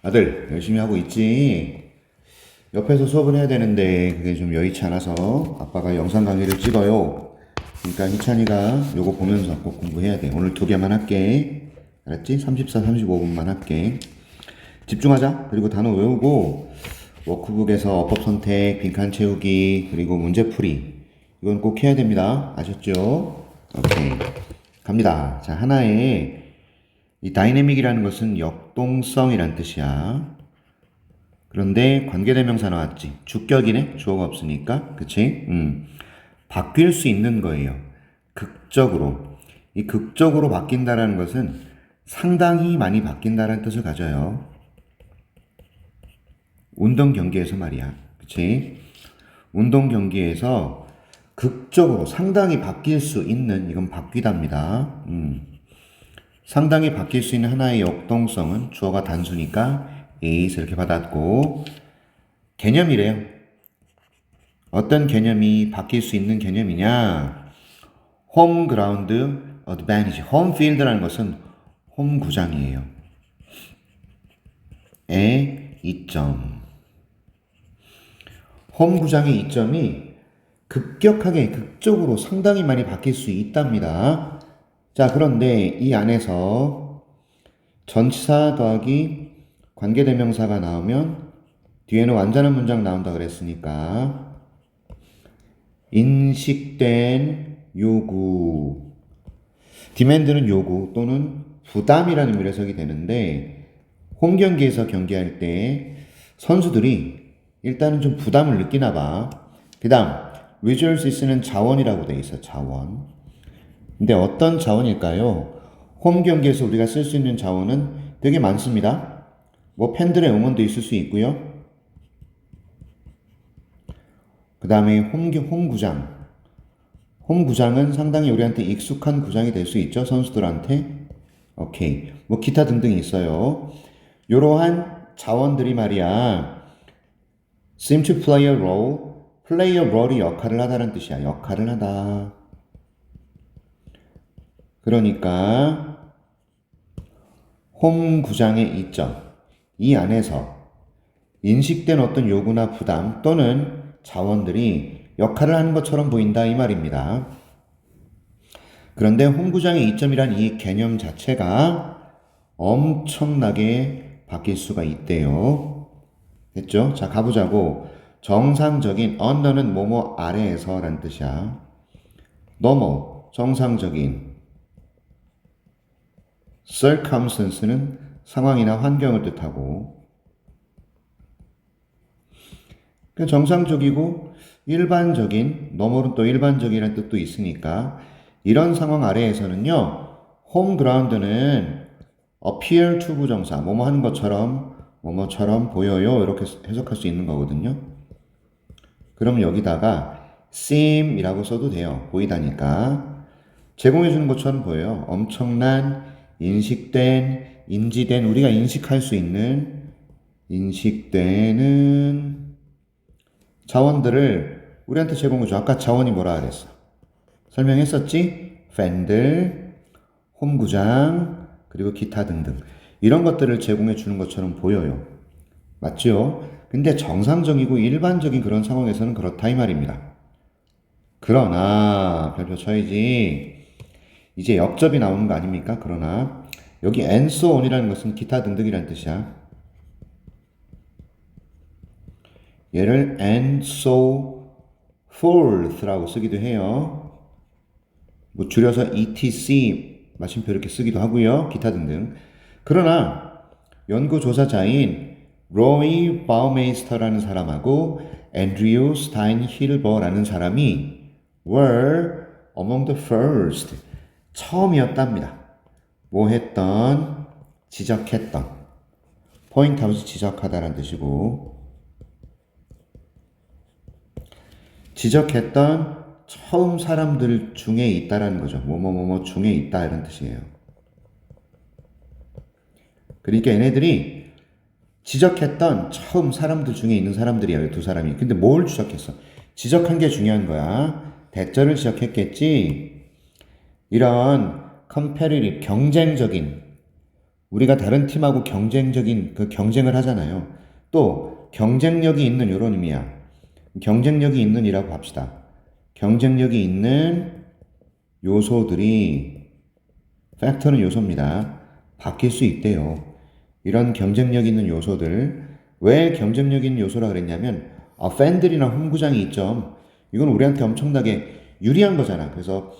아들, 열심히 하고 있지? 옆에서 수업을 해야 되는데 그게 좀 여의치 않아서 아빠가 영상 강의를 찍어요. 그러니까 희찬이가 요거 보면서 꼭 공부해야 돼. 오늘 2개만 할게. 알았지? 34, 35분만 할게. 집중하자. 그리고 단어 외우고 워크북에서 어법 선택, 빈칸 채우기, 그리고 문제풀이. 이건 꼭 해야 됩니다. 아셨죠? 오케이. 갑니다. 자, 하나의 이 다이내믹이라는 것은 역동성이란 뜻이야. 그런데 관계대명사 나왔지. 주격이네. 주어가 없으니까. 그치? 바뀔 수 있는 거예요. 극적으로. 이 극적으로 바뀐다라는 것은 상당히 많이 바뀐다라는 뜻을 가져요. 운동 경기에서 말이야. 그치? 운동 경기에서 극적으로 상당히 바뀔 수 있는, 이건 바뀌답니다. 상당히 바뀔 수 있는 하나의 역동성은 주어가 단수니까 is 이렇게 받았고, 개념이래요. 어떤 개념이 바뀔 수 있는 개념이냐? 홈 그라운드 어드밴티지. 홈 필드라는 것은 홈 구장이에요. 의 이점. 홈 구장의 이점이 급격하게, 극적으로 상당히 많이 바뀔 수 있답니다. 자, 그런데 이 안에서 전치사 더하기 관계대명사가 나오면 뒤에는 완전한 문장 나온다 그랬으니까 인식된 요구. 디맨드는 요구 또는 부담이라는 의미로 해석이 되는데 홈 경기에서 경기할 때 선수들이 일단은 좀 부담을 느끼나 봐. 그 다음 resources는 자원이라고 돼 있어. 자원. 근데 어떤 자원일까요? 홈 경기에서 우리가 쓸 수 있는 자원은 되게 많습니다. 뭐 팬들의 응원도 있을 수 있고요. 그 다음에 홈구장. 홈구장은 상당히 우리한테 익숙한 구장이 될 수 있죠. 선수들한테. 오케이. 뭐 기타 등등 있어요. 이러한 자원들이 말이야. seem to play a role. play a role이 역할을 하다는 뜻이야. 역할을 하다. 그러니까 홈 구장의 이점. 이 안에서 인식된 어떤 요구나 부담 또는 자원들이 역할을 하는 것처럼 보인다 이 말입니다. 그런데 홈구장의 이점이란 이 개념 자체가 엄청나게 바뀔 수가 있대요. 됐죠? 자, 가보자고. 정상적인, under는 뭐뭐 아래에서 라는 뜻이야. normal, 정상적인. circumstance는 상황이나 환경을 뜻하고. 정상적이고 일반적인, normal은 또 일반적이라는 뜻도 있으니까 이런 상황 아래에서는요. home ground는 appear to 부정사, 뭐뭐 하는 것처럼, 뭐뭐처럼 보여요. 이렇게 해석할 수 있는 거거든요. 그럼 여기다가 seem이라고 써도 돼요. 보이다니까. 제공해 주는 것처럼 보여요. 엄청난, 인식된, 인지된, 우리가 인식할 수 있는, 인식되는 자원들을 우리한테 제공해 줘. 아까 자원이 뭐라 그랬어? 설명했었지? 팬들, 홈구장, 그리고 기타 등등. 이런 것들을 제공해 주는 것처럼 보여요. 맞죠? 근데 정상적이고 일반적인 그런 상황에서는 그렇다 이 말입니다. 그러나 별표 쳐야지. 이제 역접이 나오는 거 아닙니까? 그러나 여기 and so on이라는 것은 기타 등등이라는 뜻이야. 얘를 and so forth라고 쓰기도 해요. 뭐 줄여서 etc 마침표 이렇게 쓰기도 하고요. 기타 등등. 그러나 연구조사자인 로이 바우메이스터라는 사람하고 앤드류 스타인힐버라는 사람이 were among the first 처음이었답니다. 뭐 했던? 지적했던. 포인트아웃이 지적하다라는 뜻이고 지적했던 처음 사람들 중에 있다라는 거죠. 뭐뭐뭐뭐 중에 있다 이런 뜻이에요. 그러니까 얘네들이 지적했던 처음 사람들 중에 있는 사람들이에요. 두 사람이. 근데 뭘 지적했어? 지적한 게 중요한 거야. 대절을 지적했겠지. 이런 competitive, 경쟁적인 우리가 다른 팀하고 경쟁적인 그 경쟁을 하잖아요. 또 경쟁력이 있는 이런 의미야. 경쟁력이 있는 이라고 합시다. 경쟁력이 있는 요소들이 팩터는 요소입니다. 바뀔 수 있대요. 이런 경쟁력 있는 요소들 왜 경쟁력 있는 요소라 그랬냐면 팬들이나 홈구장이 있죠. 이건 우리한테 엄청나게 유리한 거잖아. 그래서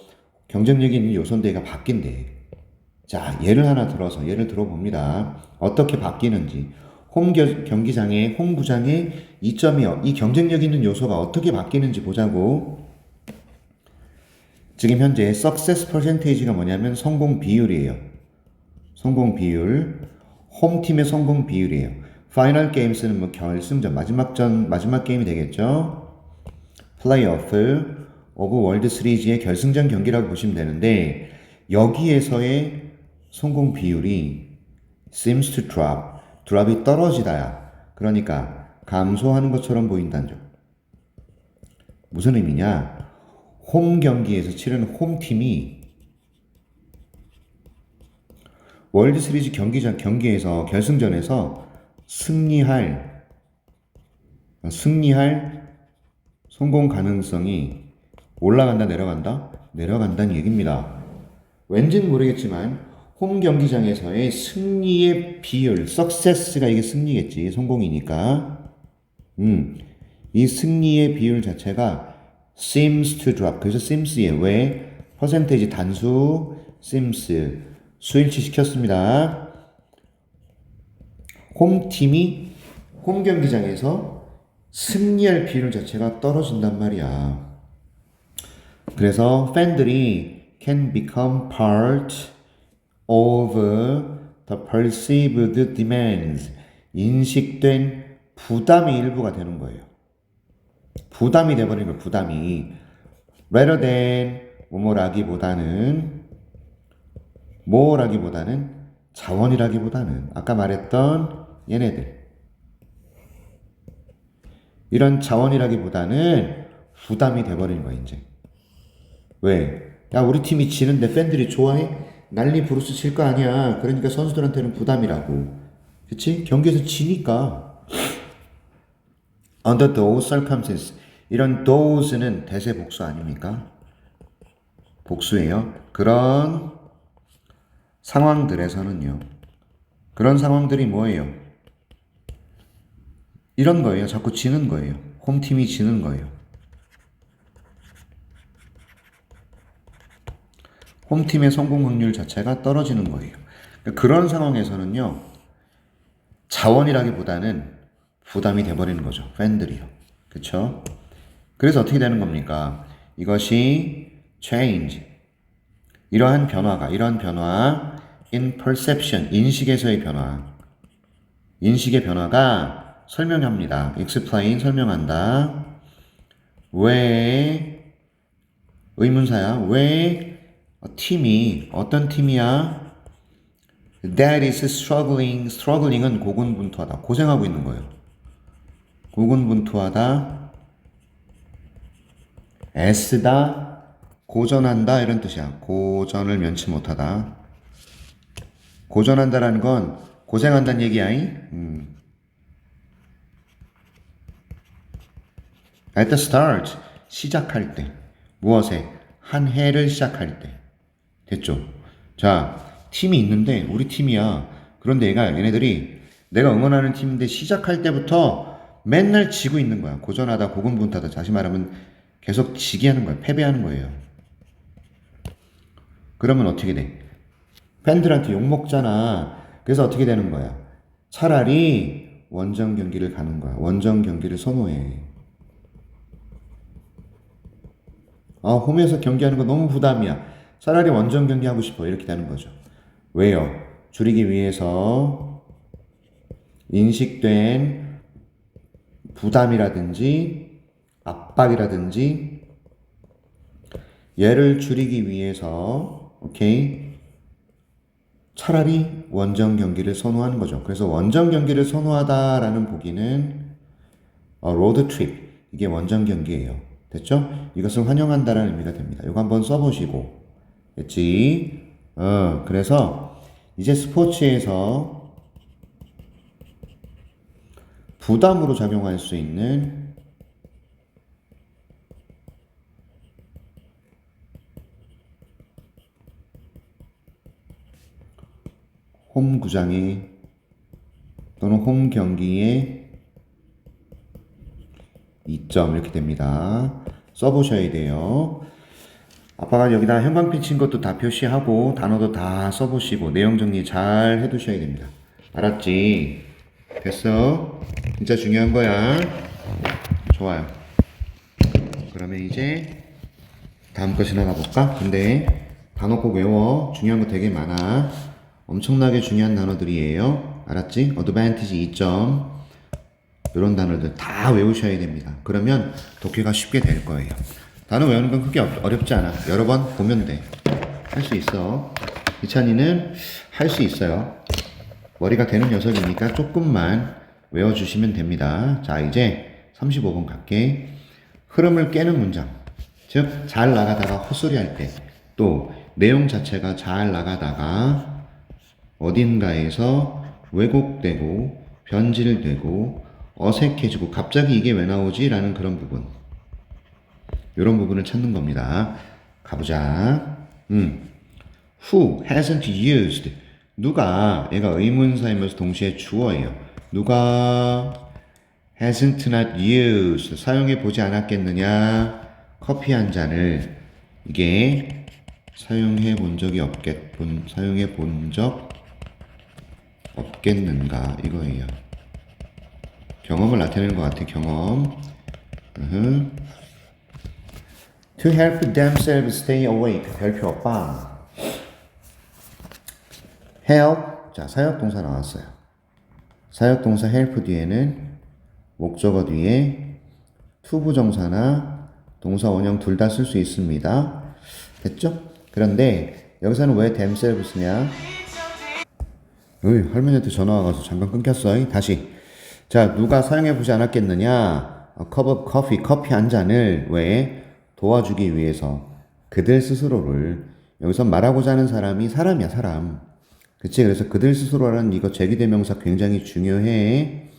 경쟁력 있는 요소인데 얘가 바뀐대. 자, 예를 들어봅니다. 어떻게 바뀌는지. 경기장의, 홈구장의 이점이요. 이 경쟁력 있는 요소가 어떻게 바뀌는지 보자고. 지금 현재 success percentage가 뭐냐면 성공 비율이에요. 성공 비율. 홈팀의 성공 비율이에요. 파이널 게임스는 뭐 결승전, 마지막 게임이 되겠죠. 플레이오프, 오브 월드 시리즈의 결승전 경기라고 보시면 되는데, 여기에서의 성공 비율이 seems to drop, 드랍이 떨어지다야. 그러니까 감소하는 것처럼 보인다는 점. 무슨 의미냐? 홈 경기에서 치르는 홈팀이 월드 시리즈 경기에서 결승전에서 승리할 성공 가능성이 올라간다, 내려간다? 내려간다는 얘기입니다. 왠지는 모르겠지만 홈 경기장에서의 승리의 비율, success가 이게 승리겠지, 성공이니까. 이 승리의 비율 자체가 seems to drop. 그래서 seems에 왜 퍼센테이지 단수 seems 수일치 시켰습니다. 홈팀이 홈 경기장에서 승리할 비율 자체가 떨어진단 말이야. 그래서 팬들이 can become part of the perceived demands. 인식된 부담이 일부가 되는 거예요. 부담이 돼버리는 거예요. 부담이. rather than 뭐라기보다는 자원이라기보다는 아까 말했던 얘네들. 이런 자원이라기보다는 부담이 돼버리는 거야 이제. 왜? 야, 우리 팀이 지는데 팬들이 좋아해? 난리 부르스 칠 거 아니야. 그러니까 선수들한테는 부담이라고. 그치? 경기에서 지니까. Under those circumstances. 이런 those는 대세 복수 아닙니까? 복수예요. 그런 상황들에서는요. 그런 상황들이 뭐예요? 이런 거예요. 자꾸 지는 거예요. 홈팀이 지는 거예요. 홈팀의 성공 확률 자체가 떨어지는 거예요. 그런 상황에서는요, 자원이라기보다는 부담이 돼버리는 거죠. 팬들이요. 그쵸? 그래서 어떻게 되는 겁니까? 이것이 change. 이러한 변화, in perception, 인식에서의 변화. 인식의 변화가 설명합니다. explain, 설명한다. 왜, 의문사야. 왜 팀이, 어떤 팀이야? That is struggling.struggling 은 고군분투하다. 고생하고 있는 거예요. 고군분투하다. 애쓰다. 고전한다. 이런 뜻이야. 고전을 면치 못하다. 고전한다라는 건 고생한다는 얘기야. At the start. 시작할 때. 무엇에? 한 해를 시작할 때. 됐죠? 자, 팀이 있는데 우리 팀이야. 그런데 얘네들이 내가 응원하는 팀인데 시작할 때부터 맨날 지고 있는 거야. 고전하다, 고군분투하다. 다시 말하면 계속 지게 하는 거야. 패배하는 거예요. 그러면 어떻게 돼? 팬들한테 욕먹잖아. 그래서 어떻게 되는 거야? 차라리 원정 경기를 가는 거야. 원정 경기를 선호해. 홈에서 경기하는 거 너무 부담이야. 차라리 원정 경기 하고 싶어. 이렇게 되는 거죠. 왜요? 줄이기 위해서 인식된 부담이라든지 압박이라든지 얘를 줄이기 위해서 차라리 원정 경기를 선호하는 거죠. 그래서 원정 경기를 선호하다라는 보기는 로드 트립, 이게 원정 경기예요. 됐죠? 이것을 환영한다라는 의미가 됩니다. 이거 한번 써보시고. 됐지? 그래서 이제 스포츠에서 부담으로 작용할 수 있는 홈 구장에 또는 홈 경기에 2점 이렇게 됩니다. 써보셔야 돼요. 아빠가 여기다 형광펜 친 것도 다 표시하고 단어도 다 써보시고 내용 정리 잘 해두셔야 됩니다. 알았지? 됐어? 진짜 중요한 거야. 좋아요. 그러면 이제 다음 거 지나가 볼까? 근데 단어 꼭 외워. 중요한 거 되게 많아. 엄청나게 중요한 단어들이에요. 알았지? 어드밴티지 2점 이런 단어들 다 외우셔야 됩니다. 그러면 독해가 쉽게 될 거예요. 단어 외우는 건 크게 어렵지 않아. 여러 번 보면 돼. 할 수 있어. 이찬이는 할 수 있어요. 머리가 되는 녀석이니까 조금만 외워주시면 됩니다. 자, 이제 35번 갈게. 흐름을 깨는 문장. 즉, 잘 나가다가 헛소리 할 때, 또 내용 자체가 잘 나가다가 어딘가에서 왜곡되고 변질되고 어색해지고 갑자기 이게 왜 나오지? 라는 그런 부분. 이런 부분을 찾는 겁니다. 가보자. Who hasn't used? 누가, 얘가 의문사이면서 동시에 주어예요. 누가 hasn't not used 사용해 보지 않았겠느냐? 커피 한 잔을 이게 사용해 본 적 없겠는가 이거예요. 경험을 나타내는 것 같아. 경험. To help themselves stay awake. 별표 빵. help. 자, 사역동사 나왔어요. 사역동사 help 뒤에는 목적어 뒤에 투부정사나 동사 원형 둘 다 쓸 수 있습니다. 됐죠? 그런데 여기서는 왜 themselves냐? 할머니한테 전화 와가지고 잠깐 끊겼어. 다시. 자, 누가 사용해보지 않았겠느냐? 커피 한 잔을 왜 도와주기 위해서 그들 스스로를 여기서 말하고자 하는 사람이 사람이야, 사람. 그치? 그래서 그들 스스로라는 이거 제기대명사 굉장히 중요해.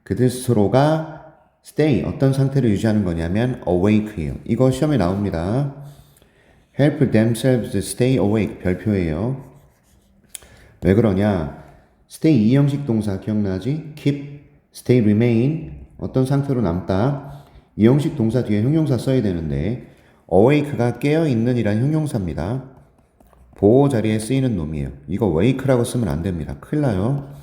그들 스스로가 stay, 어떤 상태를 유지하는 거냐면 awake예요. 이거 시험에 나옵니다. help themselves stay awake 별표예요. 왜 그러냐? stay 이 형식 동사 기억나지? keep, stay, remain 어떤 상태로 남다. 이 형식 동사 뒤에 형용사 써야 되는데 awake가 깨어있는 이란 형용사입니다. 보호 자리에 쓰이는 놈이에요. 이거 wake라고 쓰면 안 됩니다. 큰일 나요.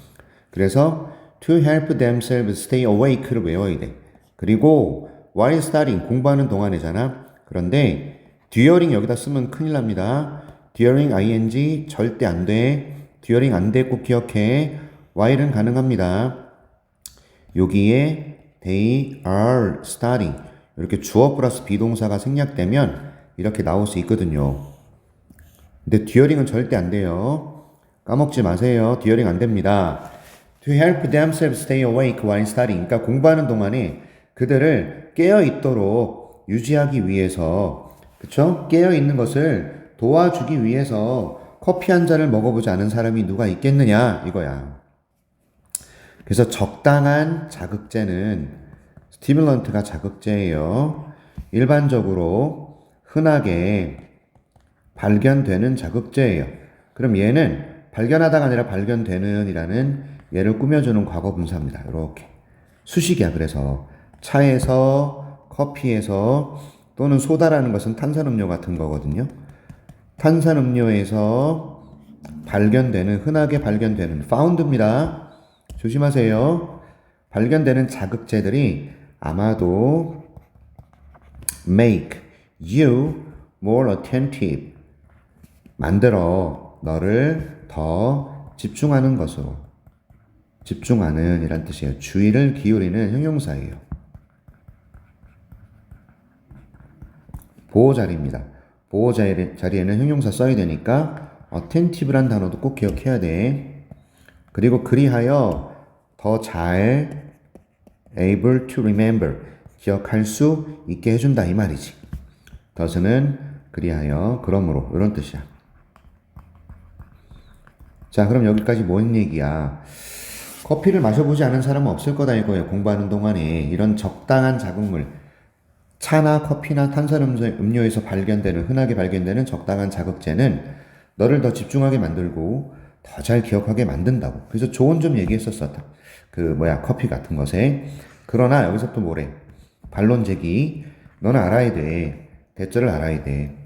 그래서 to help themselves stay awake를 외워야 돼. 그리고 while studying 공부하는 동안이잖아. 그런데 during 여기다 쓰면 큰일 납니다. during ing 절대 안 돼. during 안 돼 꼭 기억해. while은 가능합니다. 여기에 they are studying 이렇게 주어 플러스 비동사가 생략되면 이렇게 나올 수 있거든요. 근데 during은 절대 안 돼요. 까먹지 마세요. during 안 됩니다. To help themselves stay awake while studying. 그러니까 공부하는 동안에 그들을 깨어 있도록 유지하기 위해서, 그쵸? 깨어 있는 것을 도와주기 위해서 커피 한 잔을 먹어보지 않은 사람이 누가 있겠느냐 이거야. 그래서 적당한 자극제는 스티뮬런트가 자극제예요. 일반적으로 흔하게 발견되는 자극제예요. 그럼 얘는 발견하다가 아니라 발견되는 이라는 얘를 꾸며주는 과거 분사입니다. 이렇게 수식이야. 그래서 차에서 커피에서 또는 소다라는 것은 탄산음료 같은 거거든요. 탄산음료에서 발견되는 흔하게 발견되는 found입니다. 조심하세요. 발견되는 자극제들이 아마도 make you more attentive 만들어 너를 더 집중하는 것으로 집중하는 이란 뜻이에요. 주의를 기울이는 형용사예요. 보호 자리입니다. 보호 자리에는 형용사 써야 되니까 attentive란 단어도 꼭 기억해야 돼. 그리고 그리하여 더 잘 able to remember 기억할 수 있게 해준다 이 말이지. 더스는 그리하여 그러므로 이런 뜻이야. 자, 그럼 여기까지 뭔 얘기야? 커피를 마셔보지 않은 사람은 없을 거다 이거예요. 공부하는 동안에 이런 적당한 자극물, 차나 커피나 탄산음료에서 발견되는 흔하게 발견되는 적당한 자극제는 너를 더 집중하게 만들고 더 잘 기억하게 만든다고. 그래서 좋은 점 얘기했었어. 커피 같은 것에. 그러나 여기서 또 뭐래? 반론 제기. 너는 알아야 돼. 대절을 알아야 돼.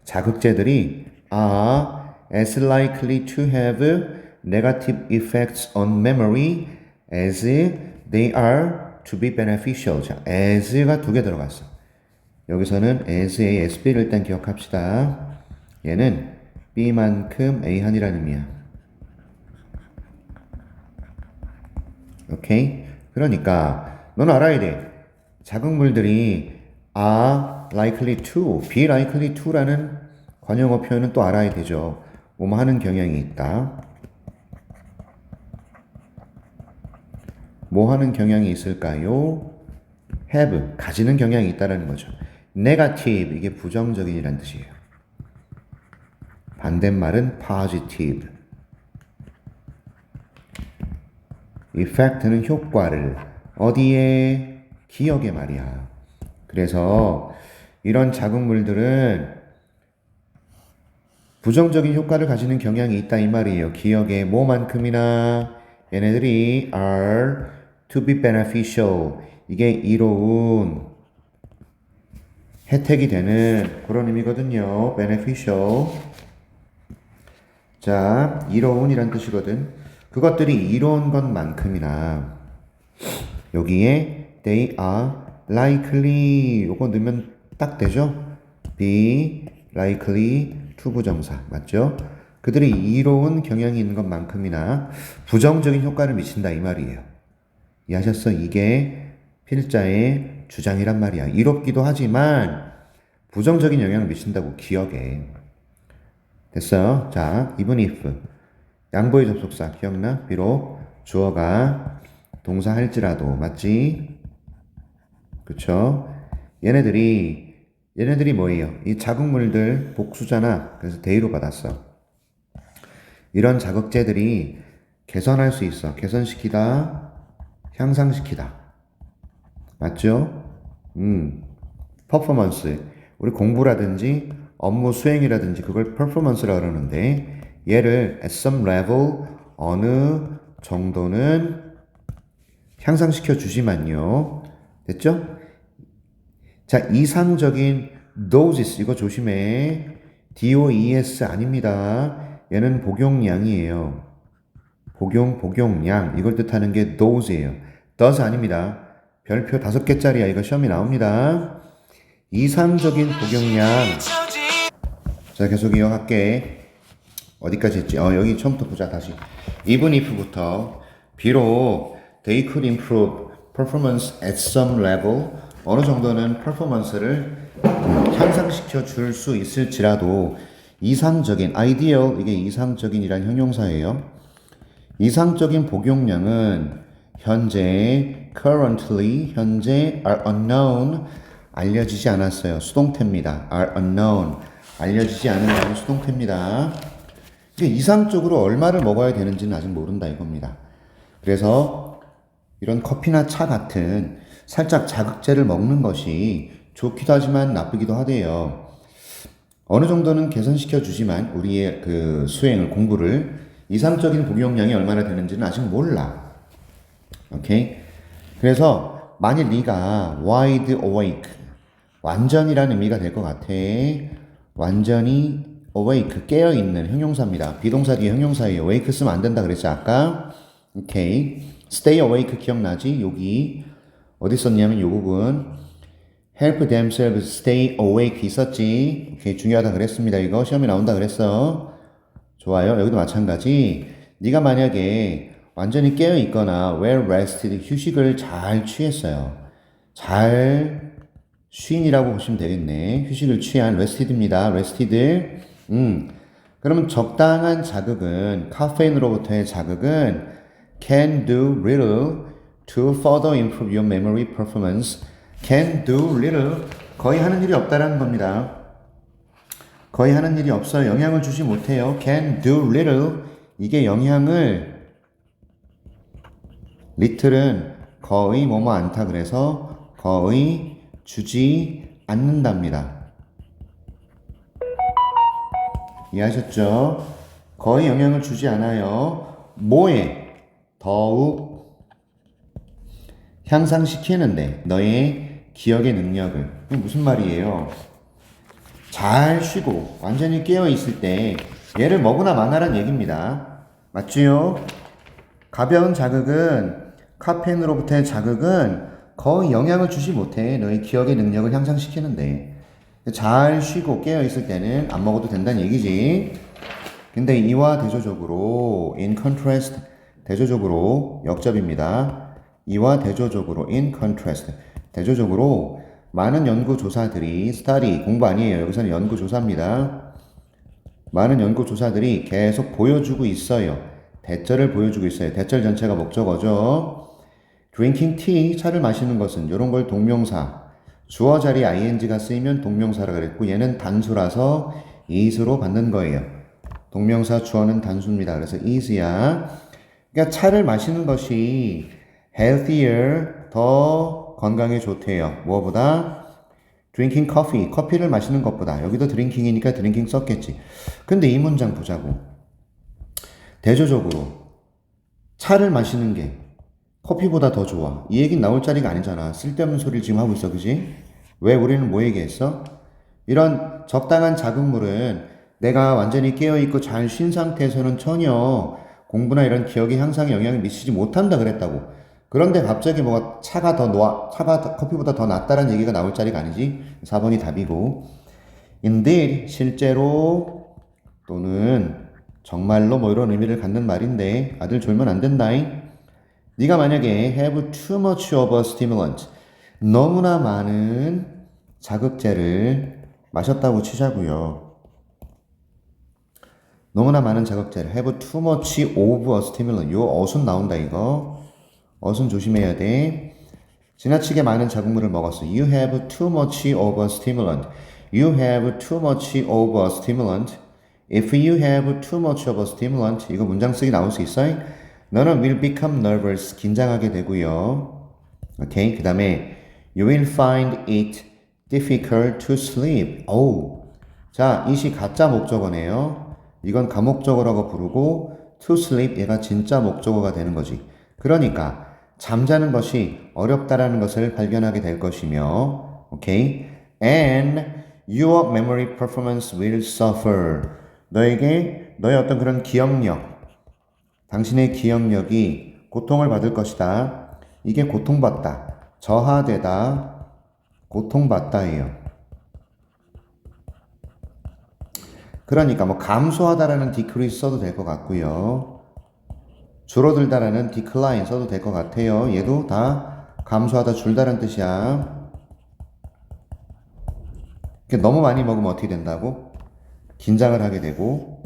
자극제들이 are as likely to have negative effects on memory as they are to be beneficial. 자, as가 두 개 들어갔어. 여기서는 as의 sb를 일단 기억합시다. 얘는 b만큼 a한이라는 의미야. 오케이? 그러니까 너는 알아야 돼. 자극물들이 are likely to, be likely to라는 관용어 표현은 또 알아야 되죠. 뭐뭐 하는 경향이 있다. 뭐 하는 경향이 있을까요? have, 가지는 경향이 있다라는 거죠. negative, 이게 부정적인이란 뜻이에요. 반대말은 positive. effect는 효과를, 어디에? 기억에 말이야. 그래서 이런 자극물들은 부정적인 효과를 가지는 경향이 있다 이 말이에요. 기억에 뭐만큼이나 얘네들이 are to be beneficial. 이게 이로운 혜택이 되는 그런 의미거든요. beneficial. 자, 이로운이란 뜻이거든. 그것들이 이로운 것만큼이나 여기에 they are likely 요거 넣으면 딱 되죠? be likely to 부정사 맞죠? 그들이 이로운 경향이 있는 것만큼이나 부정적인 효과를 미친다 이 말이에요. 이해하셨어? 이게 필자의 주장이란 말이야. 이롭기도 하지만 부정적인 영향을 미친다고 기억에. 됐어요? 자, even if 양보의 접속사 기억나? 비록 주어가 동사 할지라도 맞지? 그쵸? 얘네들이 뭐예요? 이 자극물들 복수잖아. 그래서 대의로 받았어. 이런 자극제들이 개선할 수 있어. 개선시키다, 향상시키다. 맞죠? 퍼포먼스. 우리 공부라든지 업무 수행이라든지 그걸 퍼포먼스라고 그러는데 얘를 at some level 어느 정도는 향상시켜 주지만요. 됐죠? 자, 이상적인 doses 이거 조심해. DOES 아닙니다. 얘는 복용량이에요. 복용량 이걸 뜻하는 게 dose예요. does 아닙니다. 별표 5개짜리야. 이거 시험이 나옵니다. 이상적인 복용량. 자, 계속 이어갈게. 어디까지 했지? 여기 처음부터 보자, 다시. even if부터 비록 they could improve performance at some level 어느 정도는 퍼포먼스를 향상시켜 줄 수 있을지라도 이상적인, ideal, 이게 이상적인이란 형용사예요. 이상적인 복용량은 현재, currently, 현재, are unknown, 알려지지 않았어요. 수동태입니다. are unknown, 알려지지 않은 것은 수동태입니다. 이상적으로 얼마를 먹어야 되는지는 아직 모른다 이겁니다. 그래서 이런 커피나 차 같은 살짝 자극제를 먹는 것이 좋기도 하지만 나쁘기도 하대요. 어느 정도는 개선시켜 주지만 우리의 그 수행을, 공부를 이상적인 복용량이 얼마나 되는지는 아직 몰라. 오케이? 그래서 만일 네가 wide awake, 완전이라는 의미가 될 것 같아. 완전히 awake, 깨어있는 형용사입니다. 비동사 뒤에 형용사예요. wake 쓰면 안 된다 그랬지 아까. 오케이. stay awake 기억나지? 여기 어디 썼냐면 요 부분 help themselves stay awake 있었지. 오케이, 중요하다 그랬습니다. 이거 시험에 나온다 그랬어. 좋아요. 여기도 마찬가지. 네가 만약에 완전히 깨어 있거나 well rested, 휴식을 잘 취했어요. 잘 쉰이라고 보시면 되겠네. 휴식을 취한 rested입니다. rested. 그러면 적당한 자극은, 카페인으로부터의 자극은 can do little to further improve your memory performance. can do little, 거의 하는 일이 없다라는 겁니다. 거의 하는 일이 없어요. 영향을 주지 못해요. can do little, 이게 영향을 little은 거의 뭐뭐 않다 그래서 거의 주지 않는답니다. 이해하셨죠? 거의 영향을 주지 않아요. 뭐에? 더욱 향상시키는데 너의 기억의 능력을. 이게 무슨 말이에요? 잘 쉬고 완전히 깨어있을 때 얘를 먹으나 마나란 얘기입니다. 맞지요? 가벼운 자극은 카페인으로부터의 자극은 거의 영향을 주지 못해 너의 기억의 능력을 향상시키는데 잘 쉬고 깨어있을 때는 안 먹어도 된다는 얘기지. 근데 이와 대조적으로 in contrast 대조적으로 역접입니다. 이와 대조적으로 in contrast 대조적으로 많은 연구조사들이 study 공부 아니에요. 여기서는 연구조사입니다. 많은 연구조사들이 계속 보여주고 있어요. 대절을 보여주고 있어요. 대절 전체가 목적어죠. drinking tea 차를 마시는 것은 이런 걸 동명사 주어 자리 ing가 쓰이면 동명사라 그랬고 얘는 단수라서 is로 받는 거예요. 동명사 주어는 단수입니다. 그래서 is야. 그러니까 차를 마시는 것이 healthier 더 건강에 좋대요. 무엇보다? drinking coffee 커피를 마시는 것보다. 여기도 drinking이니까 drinking 썼겠지. 근데 이 문장 보자고. 대조적으로 차를 마시는 게 커피보다 더 좋아. 이 얘기는 나올 자리가 아니잖아. 쓸데없는 소리를 지금 하고 있어. 그지? 왜 우리는 뭐 얘기했어? 이런 적당한 자극물은 내가 완전히 깨어있고 잘 쉰 상태에서는 전혀 공부나 이런 기억의 향상에 영향을 미치지 못한다 그랬다고. 그런데 갑자기 뭐가 차가 커피보다 더 낫다는 얘기가 나올 자리가 아니지. 4번이 답이고. indeed, 실제로 또는 정말로 뭐 이런 의미를 갖는 말인데 아들 졸면 안 된다잉. 네가 만약에 have too much of a stimulant 너무나 많은 자극제를 마셨다고 치자고요. 너무나 많은 자극제를 have too much of a stimulant 요 어순 나온다 이거. 어순 조심해야 돼. 지나치게 많은 자극물을 먹었어. You have too much of a stimulant. You have too much of a stimulant. If you have too much of a stimulant 이거 문장 쓰기 나올 수 있어요? 너는 will become nervous. 긴장하게 되고요. 오케이. 그 다음에 you will find it difficult to sleep. 오. 자, 이시 가짜 목적어네요. 이건 가목적어라고 부르고 to sleep 얘가 진짜 목적어가 되는 거지. 그러니까 잠자는 것이 어렵다라는 것을 발견하게 될 것이며 오케이. And your memory performance will suffer. 너의 어떤 그런 기억력 당신의 기억력이 고통을 받을 것이다. 이게 고통받다, 저하되다, 고통받다예요. 그러니까 뭐 감소하다라는 decrease 써도 될 것 같고요. 줄어들다라는 decline 써도 될 것 같아요. 얘도 다 감소하다, 줄다라는 뜻이야. 너무 많이 먹으면 어떻게 된다고? 긴장을 하게 되고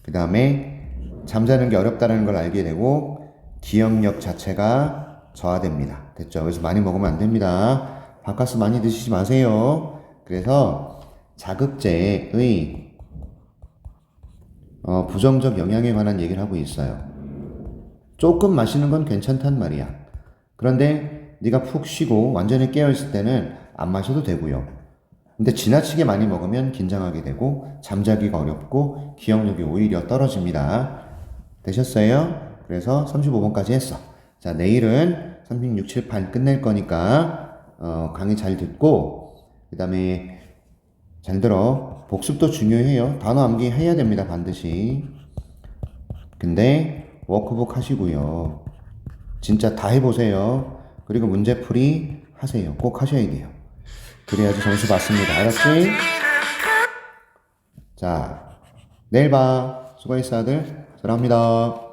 그 다음에 잠자는 게 어렵다는 걸 알게 되고 기억력 자체가 저하됩니다. 됐죠? 그래서 많이 먹으면 안 됩니다. 바카스 많이 드시지 마세요. 그래서 자극제의 부정적 영향에 관한 얘기를 하고 있어요. 조금 마시는 건 괜찮단 말이야. 그런데 네가 푹 쉬고 완전히 깨어있을 때는 안 마셔도 되고요. 근데 지나치게 많이 먹으면 긴장하게 되고 잠자기가 어렵고 기억력이 오히려 떨어집니다. 되셨어요? 그래서 35번까지 했어. 자, 내일은 36, 7, 8 끝낼 거니까 강의 잘 듣고 그 다음에 잘 들어. 복습도 중요해요. 단어 암기 해야 됩니다. 반드시. 근데 워크북 하시고요. 진짜 다 해보세요. 그리고 문제풀이 하세요. 꼭 하셔야 돼요. 그래야지 점수 받습니다. 알았지? 자, 내일 봐. 수고했어, 아들. 사랑합니다.